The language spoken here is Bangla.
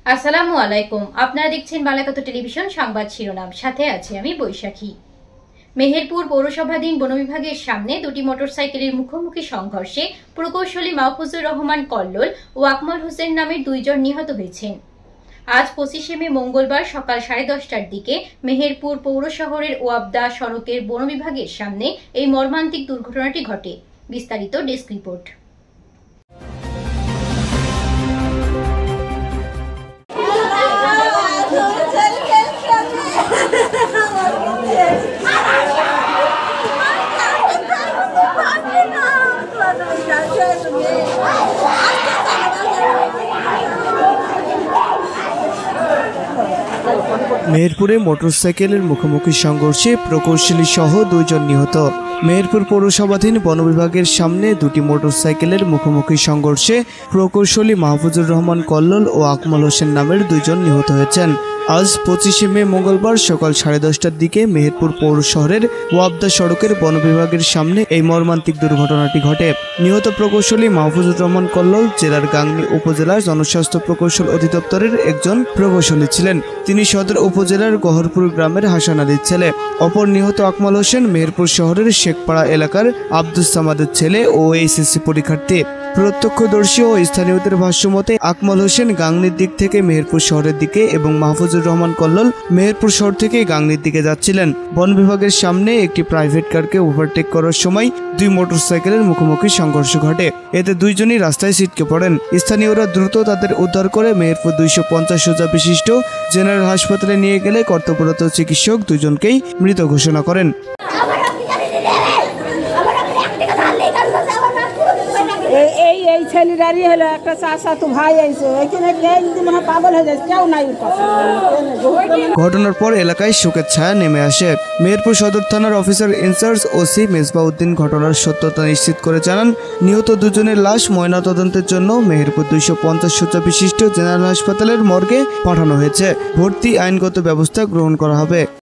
আসসালামু আলাইকুম। আপনারা দেখছেন বালাকাত টেলিভিশন সংবাদ শিরোনাম, সাথে আছে আমি বৈশাখী। মেহেরপুর পৌরসভাধীন বন বিভাগের সামনে দুটি মোটরসাইকেলের মুখোমুখি সংঘর্ষে প্রকৌশলী মাহফুজুর রহমান কল্লোল ও আকমল হোসেন নামের দুইজন নিহত হয়েছেন। আজ 25শে মে মঙ্গলবার সকাল 10:30টার দিকে মেহেরপুর পৌর শহরের ওয়াবদা সড়কের বন বিভাগের সামনে এই মর্মান্তিক দুর্ঘটনাটি ঘটে। বিস্তারিত ডেস্ক রিপোর্ট। মেহেরপুরে মোটরসাইকেলের মুখোমুখি সংঘর্ষে প্রকৌশলী সহ দুইজন নিহত। মেহেরপুর পৌরসভাধীন বন বিভাগের সামনে দুটি মোটরসাইকেলের মুখোমুখি সংঘর্ষে প্রকৌশলী মাহফুজুর রহমান কল্লোল ও আকমল হোসেন নামের দুইজন নিহত হয়েছেন। আজ 25শে মে মঙ্গলবার সকাল 10:30টার দিকে মেহেরপুর পৌর শহরের ওয়াবদা সড়কের বন বিভাগের সামনে এই মর্মান্তিক দুর্ঘটনাটি ঘটে। নিহত প্রকৌশলী মাহফুজুর রহমান কল্লোল জেলার গাংনী উপজেলার জনস্বাস্থ্য প্রকৌশল অধিদপ্তরের একজন প্রকৌশলী ছিলেন। তিনি সদর উপজেলার গহরপুর গ্রামের হাসান আলীর ছেলে। অপর নিহত আকমল হোসেন মেহেরপুর শহরের শেখপাড়া এলাকার আব্দুস সামাদের ছেলে ও এইচএসসি পরীক্ষার্থী। প্রত্যক্ষদর্শী ও স্থানীয়দের ভাষ্যমতে আকমল হোসেন গাংনীর দিক থেকে মেহেরপুর শহরের দিকে এবং মাহফুজুর রহমান কল্লোল মেহেরপুর শহর থেকে গাংনীর দিকে যাচ্ছিলেন। বন বিভাগের সামনে একটি প্রাইভেট কারকে ওভারটেক করার সময় দুই মোটরসাইকেলের মুখোমুখি সংঘর্ষ ঘটে। এতে দুইজনই রাস্তায় ছিটকে পড়েন। স্থানীয়রা দ্রুত তাদের উদ্ধার করে মেহেরপুর 250 শয্যা বিশিষ্ট জেনারেল হাসপাতালে নিয়ে গেলে কর্তব্যরত চিকিৎসক দুজনকেই মৃত ঘোষণা করেন। এই ছেলেরারই হলো একটা চাচা তো ভাই আইছে এখানে মনে পাগল হয়ে যায়, কেউ নাই। ঘটনার পর এলাকায় শোকের ছায়া নেমে আসে। মেহেরপুর সদর থানার অফিসার ইনচার্জ ওসি মেজবাউদ্দিন ঘটনার সত্যতা নিশ্চিত করে জানান, নিহত দুজনের লাশ ময়নাতদন্তের জন্য মেহেরপুর 250 শয্যা বিশিষ্ট জেনারেল হাসপাতালের মর্গে পাঠানো হয়েছে। ভর্তি আইনগত ব্যবস্থা গ্রহণ করা হবে।